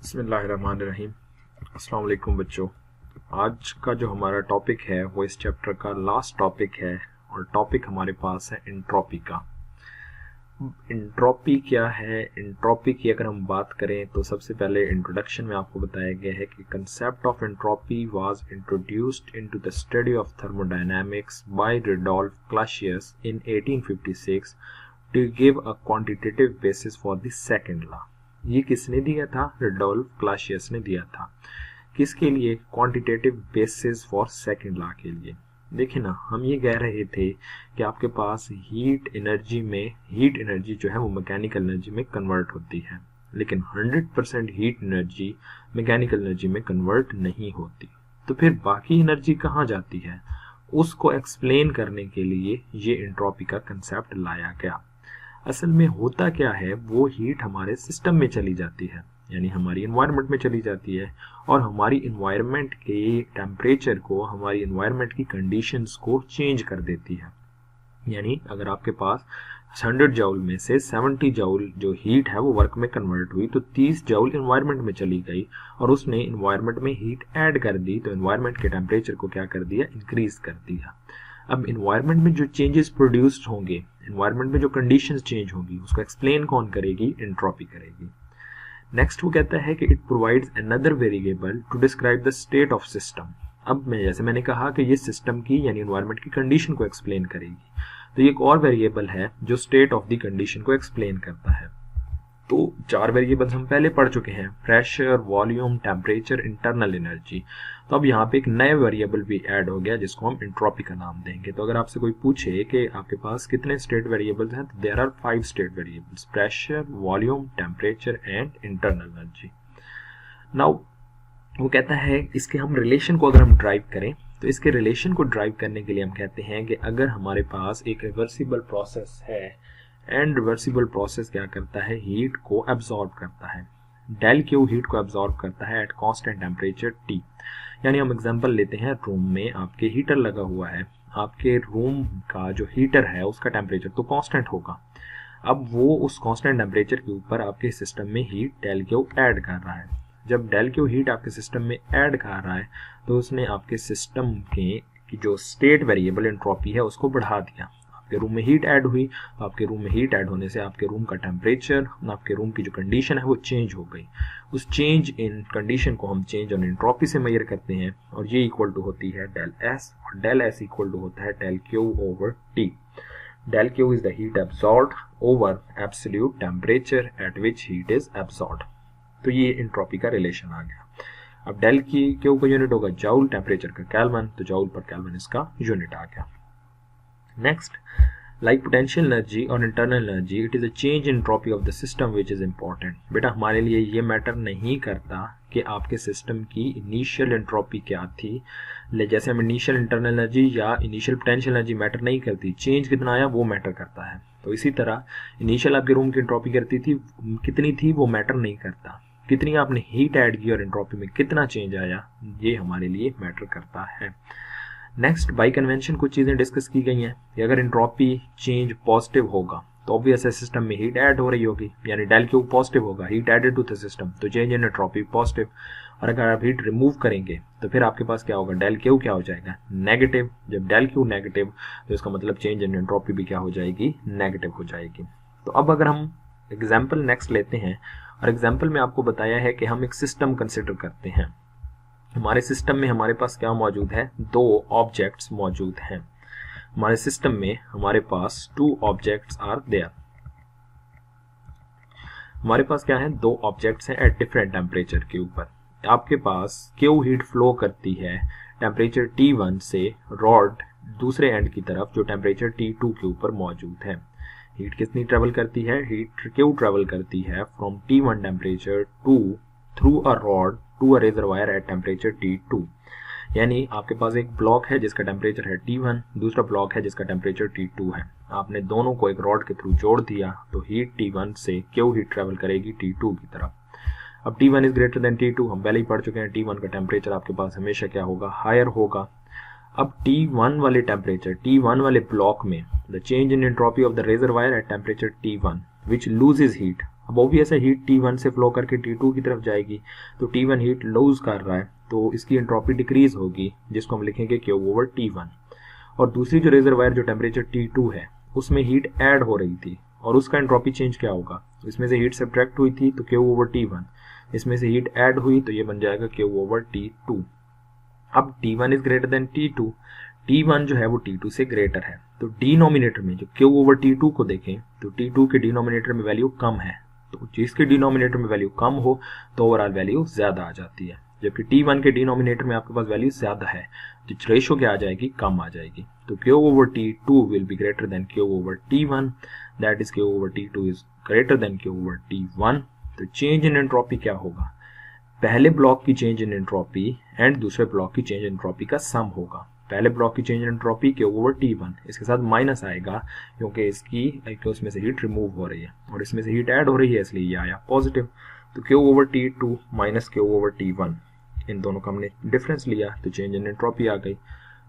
बिस्मिल्लाहिर्रहमानिर्रहीम। अस्सलाम वालेकुम बच्चों। आज का जो हमारा टॉपिक है वो इस चैप्टर का लास्ट टॉपिक है और टॉपिक हमारे पास है एंट्रोपी का। एंट्रोपी क्या है? एंट्रोपी की अगर हम बात करें तो सबसे पहले इंट्रोडक्शन में आपको बताया गया है कि concept of entropy was introduced into the study of thermodynamics by Rudolf Clausius in 1856 to give a quantitative basis for the second law. ये किसने दिया था? रुडोल्फ क्लासियस ने दिया था। किसके लिए? Quantitative basis for second law के लिए। देखिए ना, हम ये कह रहे थे कि आपके पास हीट एनर्जी जो है वो मैकेनिकल एनर्जी में कन्वर्ट होती है, लेकिन 100% हीट एनर्जी मैकेनिकल एनर्जी में कन्वर्ट नहीं होती। तो फिर बाकी एनर्जी कहाँ जाती है? उसको एक्सप्लेन करने के लिए ये एंट्रोपी का कंसेप्ट लाया गया। असल में होता क्या है, वो हीट हमारे सिस्टम में चली जाती है, यानी हमारी इन्वायरमेंट में चली जाती है और हमारी इन्वायरमेंट के टेम्परेचर को, हमारी इन्वायरमेंट की कंडीशंस को चेंज कर देती है। यानी अगर आपके पास 100 जूल में से 70 जूल जो हीट है वो वर्क में कन्वर्ट हुई, तो 30 जूल इन्वायरमेंट में चली गई और उसने इन्वायरमेंट में हीट ऐड कर दी, तो इन्वायरमेंट के टेम्परेचर को क्या कर दिया? इंक्रीज कर दिया। अब इन्वायरमेंट में जो चेंजेस प्रोड्यूस्ड होंगे, इन्वायरमेंट में जो कंडीशंस चेंज होंगी, उसको एक्सप्लेन कौन करेगी? एंट्रोपी करेगी। नेक्स्ट वो कहता है कि it provides another variable to describe the state of system. अब जैसे मैंने कहा कि ये सिस्टम की यानी इन्वायरमेंट की कंडीशन को एक्सप्लेन करेगी, तो ये एक और वेरिएबल है जो स्टेट ऑफ द कंडीशन को एक्सप्लेन करता है। तो 4 वेरिएबल्स हम पहले पढ़ चुके हैं, pressure, volume, temperature, internal energy. तो अब यहाँ पे एक नया वेरिएबल भी ऐड हो गया जिसको हम एंट्रोपी का नाम देंगे। तो अगर आपसे कोई पूछे कि आपके पास कितने स्टेट वेरिएबल्स हैं, तो there are 5 state variables, pressure, volume, temperature and internal energy. Now वो कहता है इसके हम रिलेशन को अगर हम ड्राइव करें, तो इसके रिलेशन को ड्राइव करने के लिए हम कहते हैं कि अगर हमारे पास एक रिवर्सिबल प्रोसेस है, एंड रिवर्सिबल प्रोसेस क्या करता है? हीट को एब्जॉर्ब करता है। डेल क्यू हीट को एब्जॉर्ब करता है एट कांस्टेंट टेम्परेचर टी। यानी हम एग्जांपल लेते हैं, रूम में आपके हीटर लगा हुआ है, आपके रूम का जो हीटर है उसका टेम्परेचर तो कांस्टेंट होगा। अब वो उस कांस्टेंट टेम्परेचर के ऊपर आपके सिस्टम में हीट डेल क्यू ऐड कर रहा है। जब डेल क्यू हीट आपके सिस्टम में ऐड कर रहा है, तो उसने आपके सिस्टम की जो स्टेट वेरिएबल एंट्रोपी है उसको बढ़ा दिया। आपके रूम में हीट ऐड हुई, तो आपके रूम में हीट ऐड होने से आपके रूम का टेम्परेचर, आपके रूम की जो कंडीशन है वो चेंज हो गई। उस चेंज इन कंडीशन को हम चेंज ऑन एंट्रोपी से मेजर करते हैं और ये इक्वल टू होती है डेल एस, और डेल एस इक्वल टू होता है del Q over T. Del Q is the heat absorbed over absolute temperature at which heat is absorbed. तो ये एंट्रोपी का रिलेशन आ गया। अब डेल की क्यू का यूनिट होगा जूल, टेम्परेचर का केल्विन, तो जूल पर केल्विन इसका यूनिट आ गया। Next, like potential energy और internal energy, it is a change in entropy of the system which is important. बेटा हमारे लिए ये मैटर नहीं करता कि आपके सिस्टम की इनिशियल एंट्रोपी क्या थी, जैसे हम इनिशियल इंटरनल एनर्जी या इनिशियल पोटेंशियल एनर्जी मैटर नहीं करती, चेंज कितना आया वो मैटर करता है। तो इसी तरह इनिशियल आपके रूम की एंट्रोपी करती थी, कितनी थी वो मैटर नहीं करता, कितनी आपने हीट ऐड की और एंट्रोपी में कितना चेंज आया ये हमारे लिए मैटर करता है। नेक्स्ट, बाई कन्वेंशन कुछ चीज़ें डिस्कस की गई हैं कि अगर एंट्रोपी चेंज पॉजिटिव होगा तो ऑब्वियस है सिस्टम में हीट ऐड हो रही होगी, यानी डेल क्यू पॉजिटिव होगा, heat added to the system, तो चेंज इन एंट्रोपी पॉजिटिव। और अगर आप हीट रिमूव करेंगे तो फिर आपके पास क्या होगा? डेल क्यू क्या हो जाएगा? नेगेटिव। जब डेल क्यू नेगेटिव, तो इसका मतलब चेंज इन एंट्रोपी भी क्या हो जाएगी? नेगेटिव हो जाएगी। तो अब अगर हम एग्जाम्पल नेक्स्ट लेते हैं, और एग्जाम्पल में आपको बताया है कि हम एक सिस्टम कंसिडर करते हैं। हमारे सिस्टम में हमारे पास क्या मौजूद है? 2 ऑब्जेक्ट्स मौजूद हैं। हमारे सिस्टम में हमारे पास 2 ऑब्जेक्ट्स आर देयर। हमारे पास क्या है? 2 ऑब्जेक्ट्स हैं एट डिफरेंट टेम्परेचर के ऊपर। आपके पास क्यू हीट फ्लो करती है टेम्परेचर T1 से रॉड दूसरे एंड की तरफ जो टेम्परेचर T2 के ऊपर मौजूद है। हीट कितनी ट्रेवल करती है? हीट क्यू ट्रेवल करती है from T1 temperature to through a rod to a reservoir at temperature T2। यानी आपके पास एक ब्लॉक है जिसका टेम्परेचर है T1, दूसरा ब्लॉक है जिसका टेम्परेचर T2 है। आपने दोनों को एक रॉड के थ्रू जोड़ दिया, तो हीट T1 से क्यू हीट ट्रेवल करेगी T2 की तरफ। अब T1 is greater than T2, हम पहले ही पढ़ चुके हैं, T1 का टेम्परेचर आपके पास हमेशा क्या होगा? हायर होगा। अब T1 वाले टेम्परेचर, T1 वाले ब्लॉक में the change in entropy of the reservoir at temperature T1 which loses heat अब ऑब्वियस है हीट T1 से फ्लो करके T2 की तरफ जाएगी, तो T1 हीट लूज कर रहा है तो इसकी एंट्रोपी डिक्रीज होगी, जिसको हम लिखेंगे Q ओवर T1। और दूसरी जो रिजर्वायर जो टेम्परेचर T2 है उसमें हीट ऐड हो रही थी और उसका एंट्रोपी चेंज क्या होगा, इसमें से हीट सब्ट्रैक्ट हुई थी तो Q ओवर T1, इसमें से हीट ऐड हुई तो ये बन जाएगा Q ओवर T2। अब T1 is greater than T2, T1 जो है वो T2 से ग्रेटर है, तो डिनोमिनेटर में जो Q ओवर T2 को देखें तो T2 के डिनोमिनेटर में वैल्यू कम है, तो जिसके डिनोमिनेटर में वैल्यू कम हो तो ओवरऑल वैल्यू ज्यादा आ जाती है, जबकि T1 के डिनोमिनेटर में आपके पास वैल्यू ज्यादा है तो रेशियो क्या आ जाएगी, कम आ जाएगी। तो Q over T2 will be greater than Q over T1, that is Q over T2 is greater than Q over T1। तो चेंज इन एंट्रोपी क्या होगा, पहले ब्लॉक की चेंज इन एंट्रोपी एंड दूसरे ब्लॉक की चेंज इन एंट्रोपी का सम होगा। पहले ब्लॉक की change in entropy Q over T1, इसके साथ माइनस आएगा क्योंकि उसमें से हीट रिमूव हो रही है और इसमें से हीट ऐड हो रही है, इसलिए ये आया पॉजिटिव। तो Q over T2 minus Q over T1, इन दोनों का हमने डिफरेंस लिया तो चेंज इन एंट्रोपी आ गई।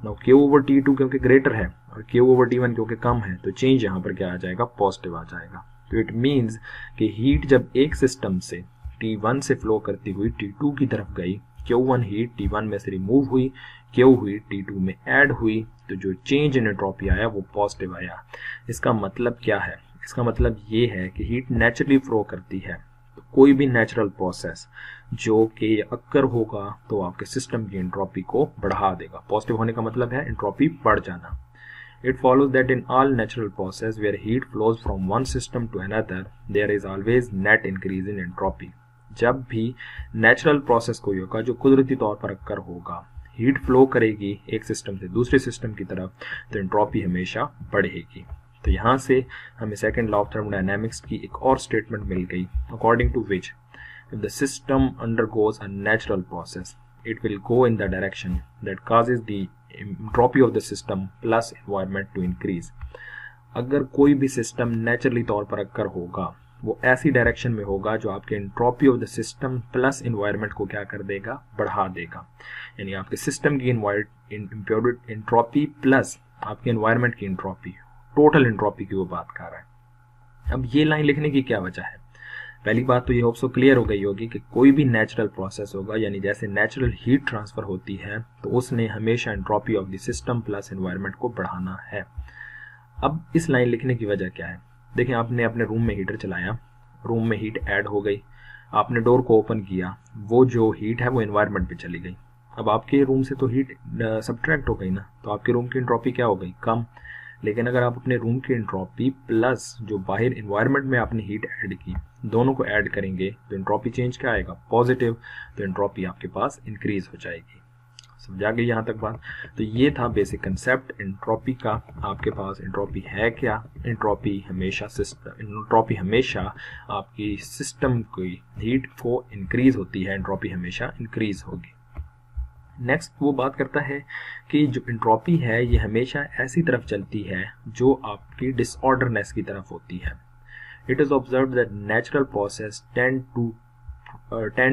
नाउ Q ओवर T2 क्योंकि ग्रेटर है और Q ओवर T1 क्योंकि कम है तो चेंज यहाँ पर क्या आ जाएगा, पॉजिटिव आ जाएगा। तो इट मीन्स कि हीट जब एक सिस्टम से T1 से फ्लो करती हुई T2 की तरफ गई, Q1 हीट T1 में से रिमूव हुई, Q हीट T2 में ऐड हुई, तो जो चेंज इन एंट्रोपी आया वो पॉजिटिव आया। इसका मतलब क्या है, इसका मतलब ये है कि हीट नेचुरली फ्लो करती है, तो कोई भी नेचुरल प्रोसेस जो कि अक्कर होगा तो आपके सिस्टम की एंट्रोपी को बढ़ा देगा। पॉजिटिव होने का मतलब है एंट्रोपी बढ़ जाना। It follows that in all natural process where heat flows from one system to another, there is always net increase in entropy. जब भी नेचुरल प्रोसेस कोई होगा जो कुदरती तौर पर अक्कर होगा, हीट फ्लो करेगी एक सिस्टम से दूसरे सिस्टम की तरफ, तो एंट्रोपी हमेशा बढ़ेगी। तो यहाँ से हमें सेकंड लॉ ऑफ थर्मोडायनेमिक्स की एक और स्टेटमेंट मिल गई, according to which if the system undergoes a natural process, it will go in the direction that causes the entropy of the system plus environment to increase. अगर कोई भी system naturally तौर पर अक्कर होगा वो ऐसी डायरेक्शन में होगा जो आपके entropy of the system plus environment को क्या कर देगा, बढ़ा देगा। यानी आपके सिस्टम की इम्प्योर्ड एंट्रोपी प्लस आपके एनवायरनमेंट की एंट्रोपी, टोटल एंट्रोपी की वो बात कर रहा है। अब ये लाइन लिखने की क्या वजह है, पहली बात तो ये होप सो क्लियर हो गई होगी कि कोई भी नेचुरल प्रोसेस होगा, यानी जैसे नेचुरल हीट ट्रांसफर होती है तो उसने हमेशा entropy of the system plus environment को बढ़ाना है। अब इस लाइन लिखने की वजह क्या है, देखें आपने अपने रूम में हीटर चलाया, रूम में हीट ऐड हो गई, आपने डोर को ओपन किया, वो जो हीट है वो एनवायरनमेंट पे चली गई। अब आपके रूम से तो हीट सब्ट्रैक्ट हो गई ना, तो आपके रूम की एंट्रोपी क्या हो गई, कम। लेकिन अगर आप अपने रूम की एंट्रोपी प्लस जो बाहर एनवायरनमेंट में आपने हीट ऐड की, दोनों को ऐड करेंगे तो एंट्रोपी चेंज क्या आएगा, पॉजिटिव। तो एंट्रोपी आपके पास इंक्रीज हो जाएगी। समझा गई यहाँ तक बात। तो ये था बेसिक कंसेप्ट एंट्रोपी का। आपके पास एंट्रोपी है क्या, एंट्रोपी हमेशा आपकी सिस्टम की हीट को इंक्रीज होती है, एंट्रोपी हमेशा इंक्रीज होगी। नेक्स्ट वो बात करता है कि जो एंट्रोपी है ये हमेशा ऐसी तरफ चलती है जो आपकी डिसऑर्डरनेस की तरफ होती है। It is observed that natural process tend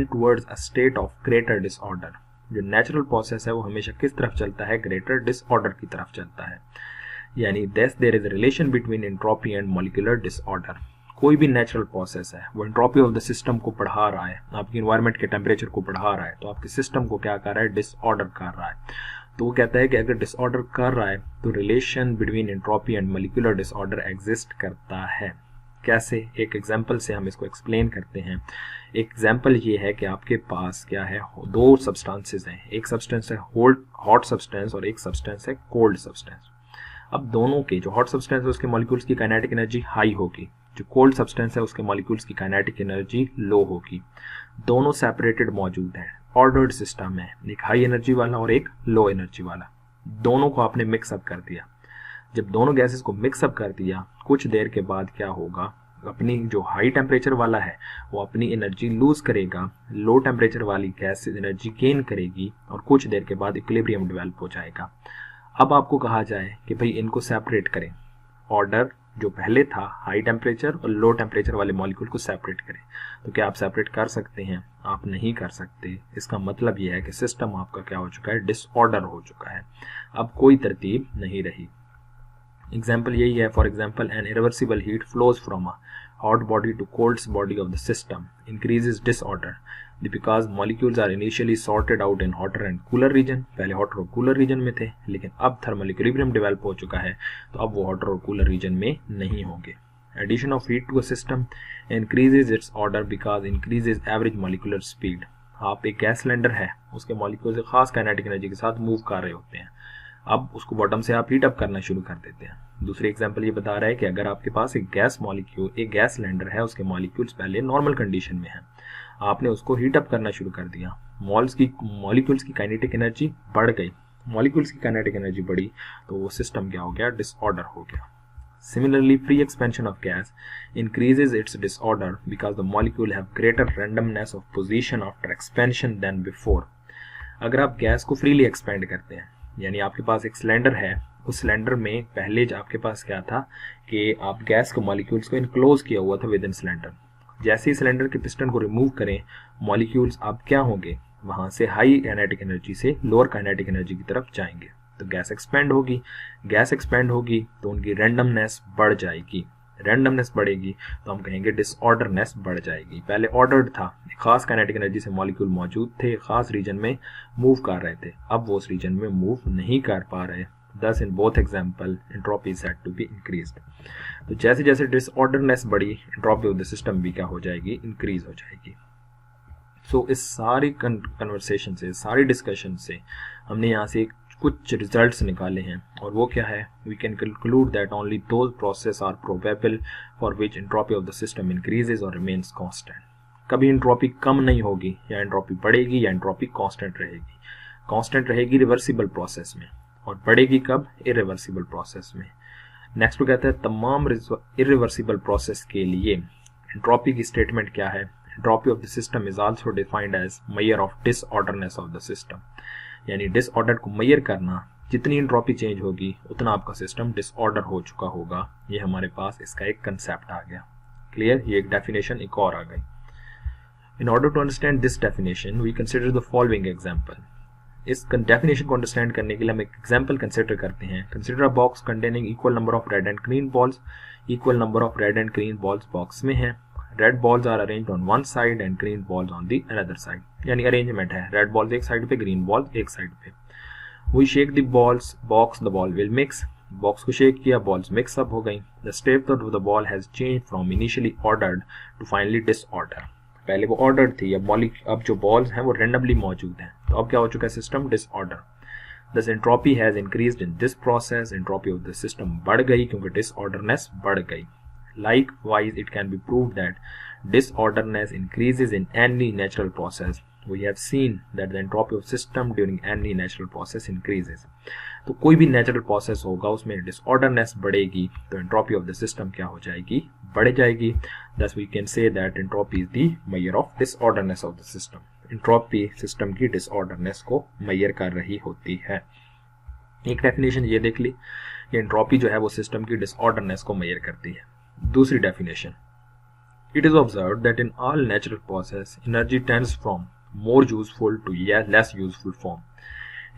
towards a state of greater disorder. जो नेचुरल प्रोसेस है वो हमेशा किस तरफ चलता है, ग्रेटर डिसऑर्डर की तरफ चलता है। यानी thus there is a relation between entropy and molecular disorder. कोई भी नेचुरल प्रोसेस है वो एंट्रोपी ऑफ द सिस्टम को बढ़ा रहा है, आपकी एनवायरनमेंट के टेम्परेचर को बढ़ा रहा है, तो आपके सिस्टम को क्या कर रहा है, डिसऑर्डर कर रहा है। तो वो कहता है कि अगर डिसऑर्डर कर रहा है तो relation between entropy and molecular disorder exist करता है। कैसे, एक एग्जांपल से हम इसको एक्सप्लेन करते हैं। एक एग्जांपल ये है कि आपके पास क्या है, दो सब्सटेंसेस हैं, एक सब्सटेंस है हॉट सब्सटेंस और एक सब्सटेंस है कोल्ड सब्सटेंस। अब दोनों के जो हॉट सब्सटेंस है उसके मॉलिक्यूल्स की काइनेटिक एनर्जी हाई होगी, जो कोल्ड सब्सटेंस है उसके मॉलिक्यूल्स की काइनेटिक एनर्जी लो होगी। दोनों सेपरेटेड मौजूद हैं, ऑर्डर्ड सिस्टम है, एक हाई एनर्जी वाला और एक लो एनर्जी वाला। दोनों को आपने मिक्सअप कर दिया। जब दोनों गैसेस को मिक्सअप कर दिया, कुछ देर के बाद क्या होगा, अपनी जो हाई टेम्परेचर वाला है वो अपनी एनर्जी लूज करेगा, लो टेम्परेचर वाली गैस एनर्जी गेन करेगी और कुछ देर के बाद इक्विलिब्रियम डेवलप हो जाएगा। अब आपको कहा जाए कि भाई इनको सेपरेट करें, ऑर्डर जो पहले था हाई टेम्परेचर और लो टेम्परेचर वाले मॉलिक्यूल को सेपरेट करें, तो क्या आप सेपरेट कर सकते हैं, आप नहीं कर सकते। इसका मतलब यह है कि सिस्टम आपका क्या हो चुका है, डिसऑर्डर हो चुका है, अब कोई तरतीब नहीं रही। एग्जाम्पल यही है, for example an irreversible heat flows from a hot body to cold body of the system increases disorder because molecules are initially sorted out in hotter and cooler region. पहले hotter और cooler region में थे, लेकिन अब thermal equilibrium develop हो चुका है, तो अब वो hotter और cooler region में नहीं होंगे. Addition of heat to a system increases its order because increases average molecular speed. आप एक गैस सिलेंडर है, उसके मॉलिक्यूल्स एक खास काइनेटिक एनर्जी के साथ मूव कर रहे होते हैं. अब उसको बॉटम से आप हीट अप करना शुरू कर देते हैं. दूसरी एग्जांपल ये बता रहा है कि अगर आपके पास एक गैस सिलेंडर है, उसके मॉलिक्यूल्स पहले नॉर्मल कंडीशन में हैं, आपने उसको हीट अप करना शुरू कर दिया, मॉलिक्यूल्स की काइनेटिक एनर्जी बढ़ गई. मॉलिक्यूल्स की काइनेटिक एनर्जी बढ़ी तो वो सिस्टम क्या हो गया, डिसऑर्डर हो गया. Similarly, free expansion of gas increases its disorder because the molecule have greater randomness of position after expansion than before. अगर आप गैस को फ्रीली एक्सपेंड करते हैं, यानी आपके पास एक सिलेंडर है, उस सिलेंडर में पहले आपके पास क्या था कि आप गैस को मॉलिक्यूल्स को इनक्लोज किया हुआ था विद इन सिलेंडर. जैसे ही सिलेंडर के पिस्टन को रिमूव करें, मॉलिक्यूल्स अब क्या होंगे, वहां से हाई काइनेटिक एनर्जी से लोअर काइनेटिक एनर्जी की तरफ जाएंगे. तो गैस एक्सपेंड होगी तो उनकी रैंडमनेस बढ़ जाएगी. रैंडमनेस बढ़ेगी तो हम कहेंगे डिसऑर्डरनेस बढ़ जाएगी. पहले ऑर्डर्ड था, खास काइनेटिक एनर्जी से मॉलिक्यूल मौजूद थे, खास रीजन में मूव कर रहे थे, अब वो उस रीजन में मूव नहीं कर पा रहे. Thus in both example entropy is said to be increased. तो जैसे जैसे डिसऑर्डरनेस बढ़ी, एंट्रोपी ऑफ द सिस्टम भी क्या हो जाएगी, इंक्रीज हो जाएगी. सो इस सारी कन्वर्सेशन से, सारी डिस्कशन से हमने यहाँ से कुछ रिजल्ट्स निकाले हैं, और वो क्या है, we can conclude that only those process are probable for which entropy of the system increases और रिमेन्स कांस्टेंट. कभी एंट्रोपी कम नहीं होगी, या एंट्रोपी बढ़ेगी, या एंट्रोपी कांस्टेंट रहेगी. कांस्टेंट रहेगी रिवर्सिबल प्रोसेस में, और बढ़ेगी कब, इरिवर्सिबल प्रोसेस में. नेक्स्ट वो कहता है तमाम इरिवर्सिबल प्रोसेस के लिए एंट्रोपी की स्टेटमेंट क्या है, entropy of the system is also defined as measure of disorderness of the system. यानी डिसऑर्डर को मेजर करना, जितनी एंट्रोपी चेंज होगी उतना आपका सिस्टम डिसऑर्डर हो चुका होगा. ये हमारे पास इसका एक कंसेप्ट आ गया. क्लियर, ये एक डेफिनेशन एक और आ गई. In order to understand this definition we consider the following example. इस डेफिनेशन को अंडरस्टैंड करने के लिए हम एक एग्जांपल कंसिडर करते हैं. Consider a box containing equal number of red and green balls. Equal number of red and green balls box में है. Red balls are arranged on one side and green balls on the other side. यानी arrangement है, red balls एक side पे, green balls एक side पे. We shake the balls box, the ball will mix. Box को shake किया, balls mix up हो गई. The state of the ball has change from initially ordered to finally disorder. पहले वो order थी, अब जो बॉल्स हैं वो रेंडमली मौजूद हैं, तो अब क्या हो चुका है, system disorder. Thus entropy has increased in this process. Entropy of the system बढ़ गई क्योंकि disorderedness बढ़ गई. Likewise, it can be proved that disorderedness increases in any natural process. We have seen that the entropy of system during any natural process increases. तो कोई भी natural process होगा उसमें disorderedness बढ़ेगी तो entropy of the system क्या हो जाएगी, बढ़ जाएगी. Thus we can say that entropy is the measure of disorderedness of the system. Entropy system की डिसऑर्डरनेस को मेजर कर रही होती है. एक डेफिनेशन ये देख ली कि एंट्रोपी जो है वो सिस्टम की डिसऑर्डरनेस को मेजर करती है. दूसरी definition, it is observed that in all natural process energy tends from more useful to less useful form.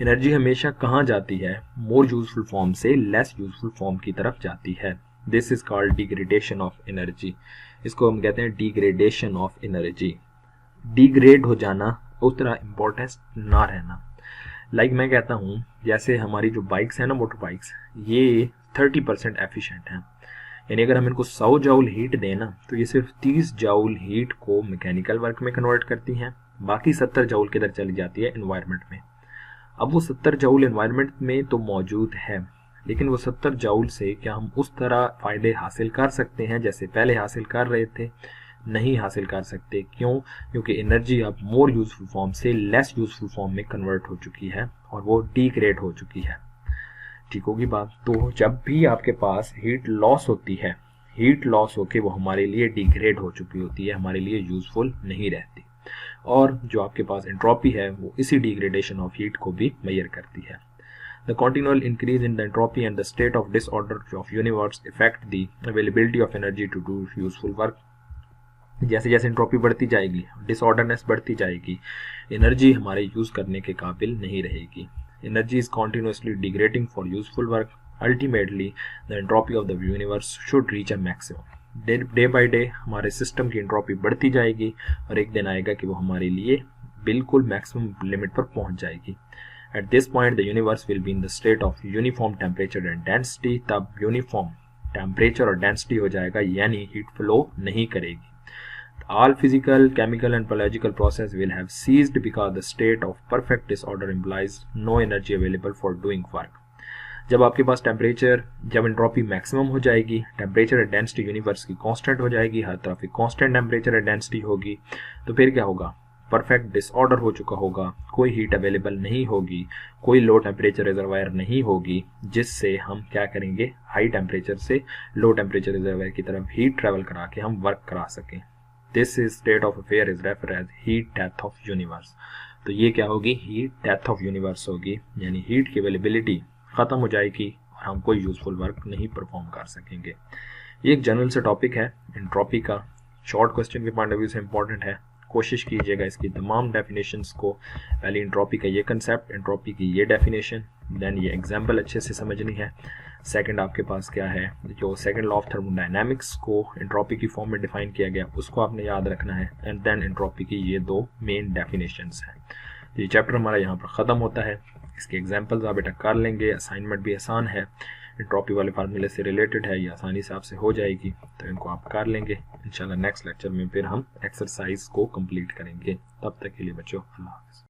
Energy हमेशा कहाँ जाती है, मोर यूजफुल फॉर्म से लेस यूजफुल फॉर्म की तरफ जाती है. This is called degradation of energy. इसको हम कहते हैं डिग्रेडेशन ऑफ एनर्जी. डिग्रेड हो जाना, उतना इम्पोर्टेंस ना रहना. लाइक मैं कहता हूँ, जैसे हमारी जो बाइक्स हैं ना, मोटर बाइक्स, ये 30% एफिशिएंट हैं. यानी अगर हम इनको 100 जूल हीट दें ना, तो ये सिर्फ 30 जूल हीट को मैकेनिकल वर्क में कन्वर्ट करती हैं, बाकी 70 जूल किधर चली जाती है, एनवायरनमेंट में. अब वो 70 जूल एनवायरनमेंट में तो मौजूद है, लेकिन वो 70 जूल से क्या हम उस तरह फ़ायदे हासिल कर सकते हैं जैसे पहले हासिल कर रहे थे? नहीं हासिल कर सकते. क्यों? क्योंकि एनर्जी अब मोर यूजफुल फॉर्म से लेस यूजफुल फॉर्म में कन्वर्ट हो चुकी है और वो डिग्रेड हो चुकी है. ठीक होगी बात. तो जब भी आपके पास हीट लॉस होती है, हीट लॉस होके वो हमारे लिए डिग्रेड हो चुकी होती है, हमारे लिए यूजफुल नहीं रहती. और जो आपके पास एंट्रोपी है वो इसी डिग्रेडेशन ऑफ हीट को भी मेजर करती है. The continual increase in the entropy and the state of disorder of universe affect the availability of energy to do useful work. जैसे जैसे एंट्रोपी बढ़ती जाएगी, डिसऑर्डरनेस बढ़ती जाएगी, एनर्जी हमारे यूज करने के काबिल नहीं रहेगी. Energy is continuously degrading for useful work. Ultimately the entropy of the universe should reach a maximum. Day by day हमारे सिस्टम की एंट्रोपी बढ़ती जाएगी और एक दिन आएगा कि वो हमारे लिए बिल्कुल मैक्सिमम लिमिट पर पहुंच जाएगी। At this point, the universe will be in the state of uniform temperature and density। तब यूनिफॉर्म टेम्परेचर और डेंसिटी हो जाएगा, यानी हीट फ्लो नहीं करेगी। All physical, chemical and biological process will have ceased because the state of perfect disorder implies no energy available for doing work। जब आपके पास temperature, जब एंट्रोपी मैक्सिमम हो जाएगी, टेम्परेचर और डेंसिटी यूनिवर्स की कांस्टेंट हो जाएगी, हर तरफ एक कांस्टेंट टेम्परेचर और डेंसिटी होगी, तो फिर क्या होगा, परफेक्ट डिसऑर्डर हो चुका होगा, कोई हीट अवेलेबल नहीं होगी, कोई लो टेम्परेचर रिजर्वायर नहीं होगी, जिससे हम क्या करेंगे, हाई टेम्परेचर से लो टेम्परेचर रिजर्वायर की तरफ हीट ट्रेवल करा के हम वर्क करा सकें। This is state of affair is refer as heat death of universe. तो ये क्या होगी, हीट डेथ ऑफ यूनिवर्स होगी, यानी हीट की अवेलेबिलिटी खत्म हो जाएगी और हम कोई यूजफुल वर्क नहीं परफॉर्म कर सकेंगे। ये एक जनरल से टॉपिक है एंट्रोपी का, शॉर्ट क्वेश्चन के पॉइंट ऑफ व्यू से इंपॉर्टेंट है। कोशिश कीजिएगा इसकी तमाम डेफिनेशंस को, पहले एंट्रोपी का ये कंसेप्ट, एंट्रोपी की ये डेफिनेशन, देन ये एग्जांपल अच्छे से समझनी है। सेकंड आपके पास क्या है, जो सेकंड लॉ ऑफ थर्मोडायनामिक्स को एंट्रोपी की फॉर्म में डिफाइन किया गया, उसको आपने याद रखना है, एंड देन एंट्रोपी की ये दो मेन डेफिनेशंस हैं। तो ये चैप्टर हमारा यहाँ पर ख़त्म होता है। इसके एग्जाम्पल्स आप बेटा कर लेंगे, असाइनमेंट भी आसान है, एंट्रोपी वाले फार्मूले से रिलेटेड है, ये आसानी से आपसे हो जाएगी, तो इनको आप कर लेंगे। इंशाल्लाह नेक्स्ट लेक्चर में फिर हम एक्सरसाइज को कंप्लीट करेंगे। तब तक के लिए बच्चों अल्लाह हाफ़िज़।